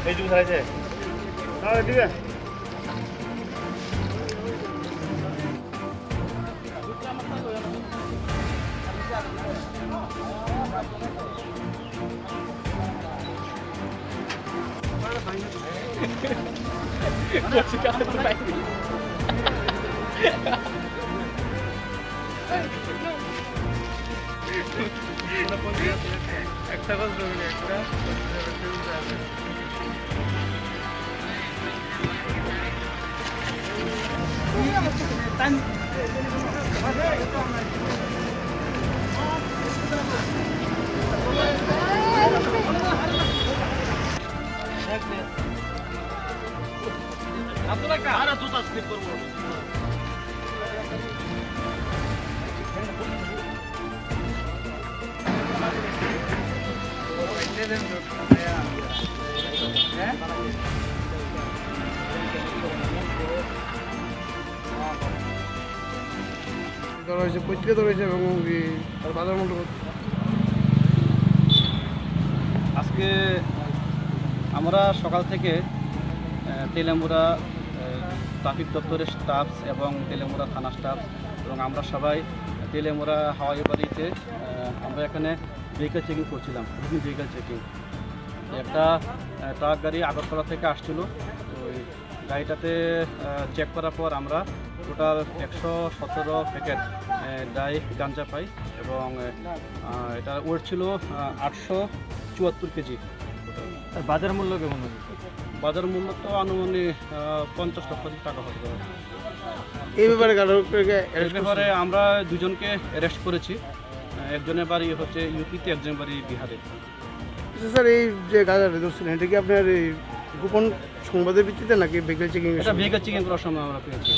এই জুস আছে হ্যাঁ ঠিক আছে একটা কথা বলি একটা আপনারা কারা জুতা স্লিপ করব পত্রিকা রয়েছে এবং বাজার মূল্য আজকে আমরা সকাল থেকে তেলেমুরা ট্রাফিক দপ্তরের স্টাফ এবং তেলেমুরা থানা স্টাফ এবং আমরা সবাই তেলেমুরা হাওয়াই বাড়িতে আমরা এখানে ভেহিকেল চেকিং করছিলাম, রুটিন ভেহিকেল চেকিং। একটা ট্রাক গাড়ি আগরতলা থেকে আসছিল, ওই গাড়িটাতে চেক করার পর আমরা টোটাল 117 প্যাকেট ডাই গাঞ্জা পাই এবং এটা ওয়েট ছিল 874 কেজি। বাজার মূল্য কেমন? বাজার মূল্য তো আনুমানিক 50 লক্ষ টাকা হতে পারে। এই ব্যাপারে আমরা দুজনকে অ্যারেস্ট করেছি। একজনের বাড়ি হচ্ছে ইউপিতে, একজনের বাড়ি বিহারে। স্যার এই যে গাঁজাটা ধরছিলেন এটা কি আপনার গোপন সংবাদের ভিত্তিতে নাকি ভেহিকেল চেকিং? এটা ভেহিকেল চেকিং করার সময় আমরা পেয়েছি।